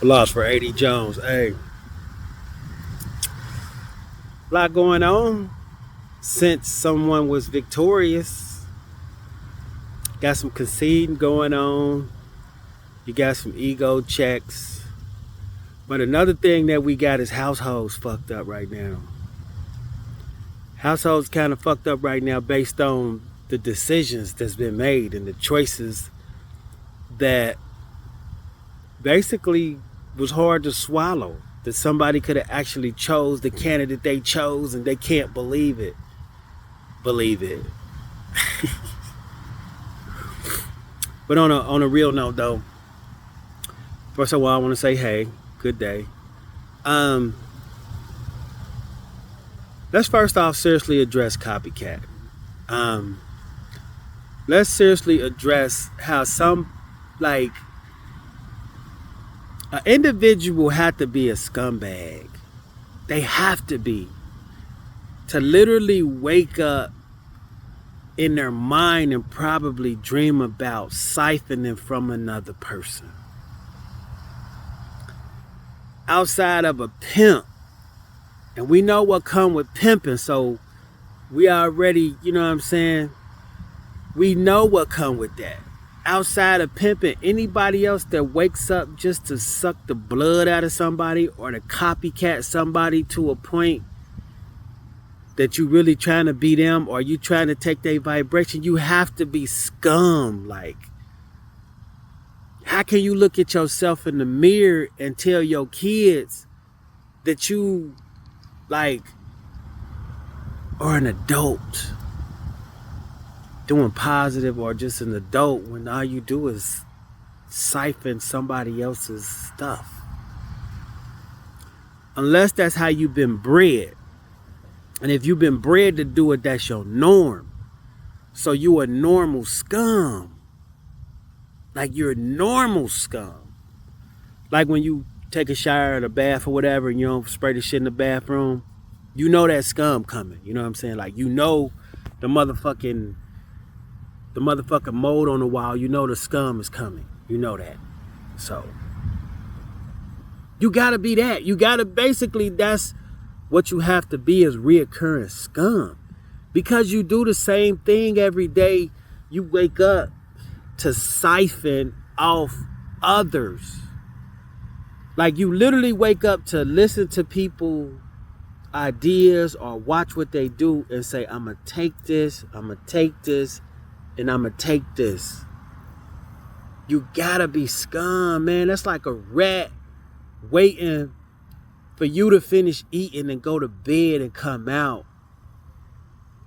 Philosopher 80 Jones. Hey, a lot going on since someone was victorious. Got some conceding going on. You got some ego checks. But another thing that we got is households fucked up right now. Households kind of fucked up right now based on the decisions that's been made and the choices that basically was hard to swallow. That somebody could have actually chose the candidate they chose and they can't believe it. Believe it. But on a real note though, first of all, I want to say hey, good day. Um, let's first off seriously address copycat. Um, let's seriously address how some like an individual had to be a scumbag. They have to be to literally wake up in their mind and probably dream about siphoning from another person. Outside of a pimp. And we know what come with pimping, so we already, you know what I'm saying? We know what come with that. Outside of pimping, anybody else that wakes up just to suck the blood out of somebody or to copycat somebody to a point that you really trying to be them or you trying to take their vibration, you have to be scum. Like, how can you look at yourself in the mirror and tell your kids that you like are an adult doing positive or just an adult when all you do is siphon somebody else's stuff? Unless that's how you've been bred. And if you've been bred to do it, that's your norm. So you a normal scum. Like you're a normal scum. Like when you take a shower in a bath or whatever and you don't spray the shit in the bathroom, you know that scum coming. You know what I'm saying? Like you know the motherfucking mold on the wall, you know the scum is coming. You know that. So you gotta be that. You gotta basically, that's what you have to be, is reoccurring scum. Because you do the same thing every day. You wake up to siphon off others. Like you literally wake up to listen to people ideas or watch what they do and say, I'm gonna take this, I'm gonna take this, and I'm gonna take this. You gotta be scum, man. That's like a rat waiting for you to finish eating and go to bed and come out.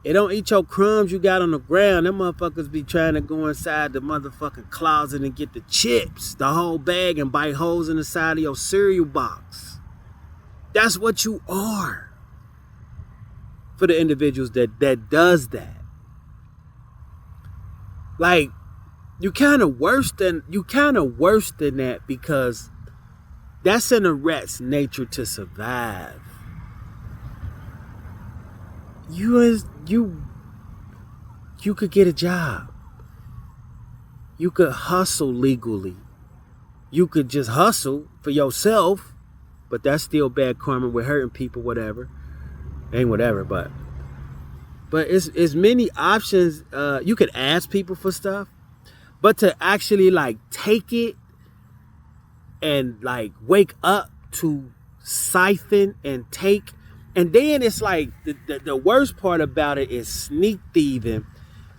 It don't eat your crumbs you got on the ground. Them motherfuckers be trying to go inside the motherfucking closet and get the chips, the whole bag, and bite holes in the side of your cereal box. That's what you are. For the individuals that does that. Like, you kind of worse than that, because that's in a rat's nature to survive. You could get a job. You could hustle legally. You could just hustle for yourself, but that's still bad karma with hurting people, whatever. Ain't whatever, but it's many options. You could ask people for stuff, but to actually like take it and like wake up to siphon and take. And then it's like the worst part about it is sneak thieving.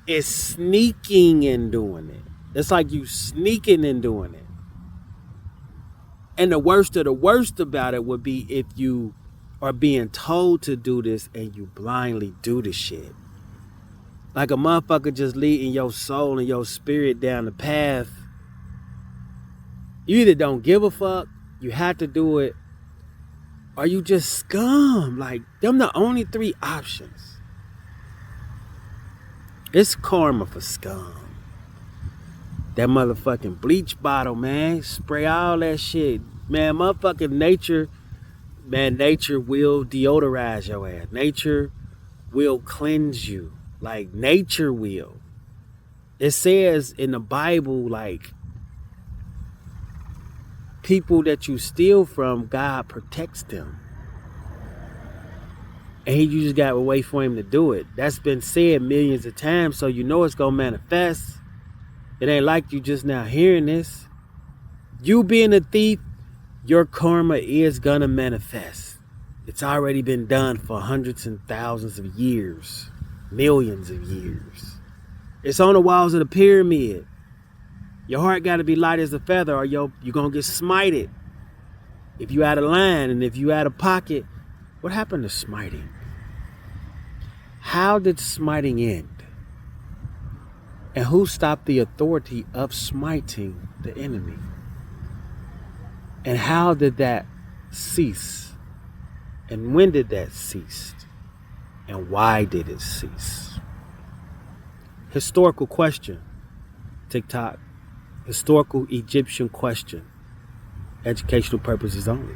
It's sneaking and doing it. It's like you sneaking and doing it. And the worst of the worst about it would be if you are being told to do this and you blindly do the shit. Like a motherfucker just leading your soul and your spirit down the path. You either don't give a fuck, you have to do it, or you just scum. Like, them the only three options. It's karma for scum. That motherfucking bleach bottle, man. Spray all that shit. Man, motherfucking nature will deodorize your ass. Nature will cleanse you. Like, nature will. It says in the Bible, like, people that you steal from, God protects them. And you just got to wait for him to do it. That's been said millions of times, so you know it's going to manifest. It ain't like you just now hearing this. You being a thief, your karma is going to manifest. It's already been done for hundreds and thousands of years, millions of years. It's on the walls of the pyramid. Your heart got to be light as a feather, or you're going to get smited. If you out of line and if you out of pocket, what happened to smiting? How did smiting end? And who stopped the authority of smiting the enemy? And how did that cease? And when did that cease? And why did it cease? Historical question. TikTok. Historical Egyptian question. Educational purposes only.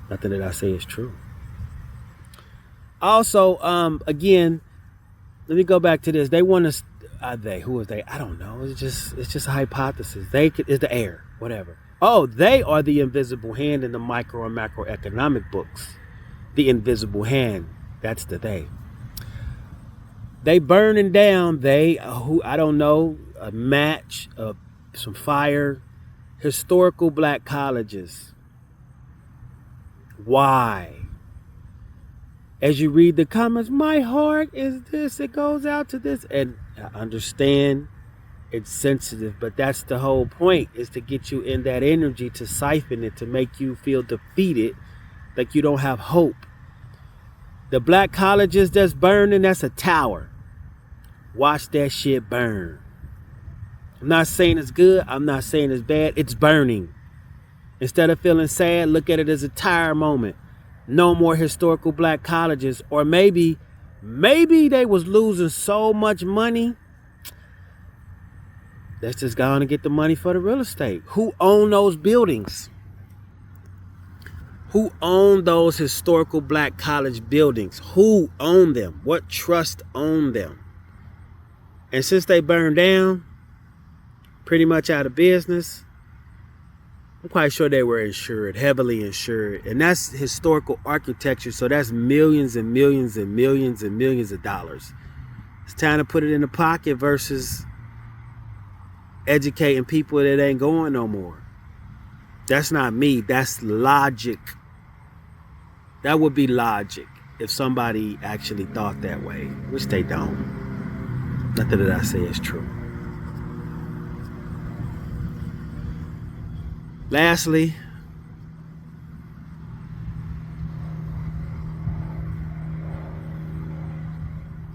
Nothing that I say is true. Also, again, let me go back to this. They want us. Who is they? I don't know. It's just a hypothesis. It's the air, whatever. Oh, they are the invisible hand in the micro and macroeconomic books. The invisible hand. That's the they. They burning down. Who I don't know. A match. Some fire. Historical black colleges. Why? As you read the comments, my heart is this. It goes out to this. And I understand it's sensitive, but that's the whole point, is to get you in that energy, to siphon it, to make you feel defeated, like you don't have hope. The black colleges that's burning, that's a tower. Watch that shit burn. I'm not saying it's good. I'm not saying it's bad. It's burning. Instead of feeling sad, look at it as a tire moment. No more historical black colleges. Or maybe they was losing so much money. Let's just go on and get the money for the real estate. Who own those buildings? Who own those historical black college buildings? Who own them? What trust owned them? And since they burned down, pretty much out of business, I'm quite sure they were insured, heavily insured. And that's historical architecture. So that's millions and millions and millions and millions of dollars. It's time to put it in the pocket versus educating people that ain't going no more. That's not me. That's logic. That would be logic if somebody actually thought that way, which they don't. Nothing that I say is true. Lastly,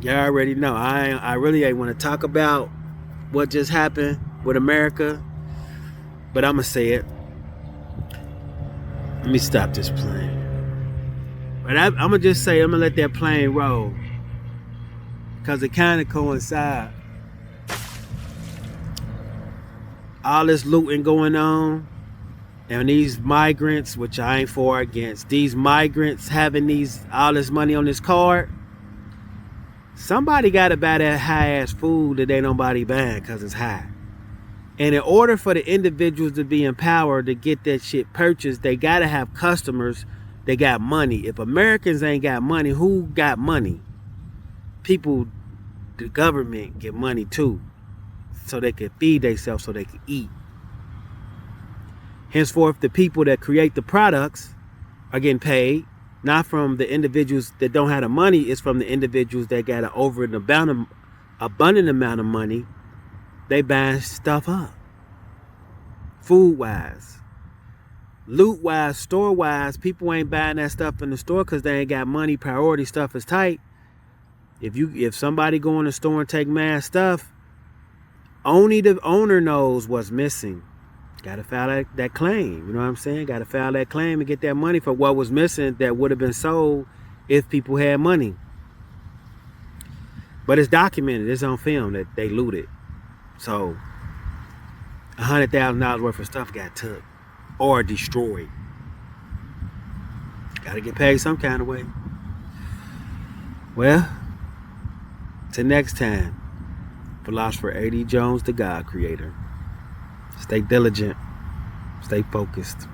you already know I really ain't want to talk about what just happened with America, but I'm gonna say it. Let me stop this plane. But I'm gonna just say, I'm gonna let that plane roll, because it kind of coincides. All this looting going on. And these migrants, which I ain't for or against, these migrants having all this money on this card, somebody got to buy that high-ass food that ain't nobody buying because it's high. And in order for the individuals to be empowered to get that shit purchased, they got to have customers that got money. If Americans ain't got money, who got money? People, the government get money too, so they can feed themselves, so they can eat. Henceforth, the people that create the products are getting paid, not from the individuals that don't have the money. It's from the individuals that got an abundant amount of money. They buying stuff up. Food-wise. Loot-wise, store-wise, people ain't buying that stuff in the store because they ain't got money. Priority stuff is tight. If somebody go in the store and take mad stuff, only the owner knows what's missing. Got to file that claim. You know what I'm saying? Got to file that claim and get that money for what was missing that would have been sold if people had money. But it's documented. It's on film that they looted. So $100,000 worth of stuff got took or destroyed. Got to get paid some kind of way. Well, till next time, Philosopher A.D. Jones, the God Creator. Stay diligent. Stay focused.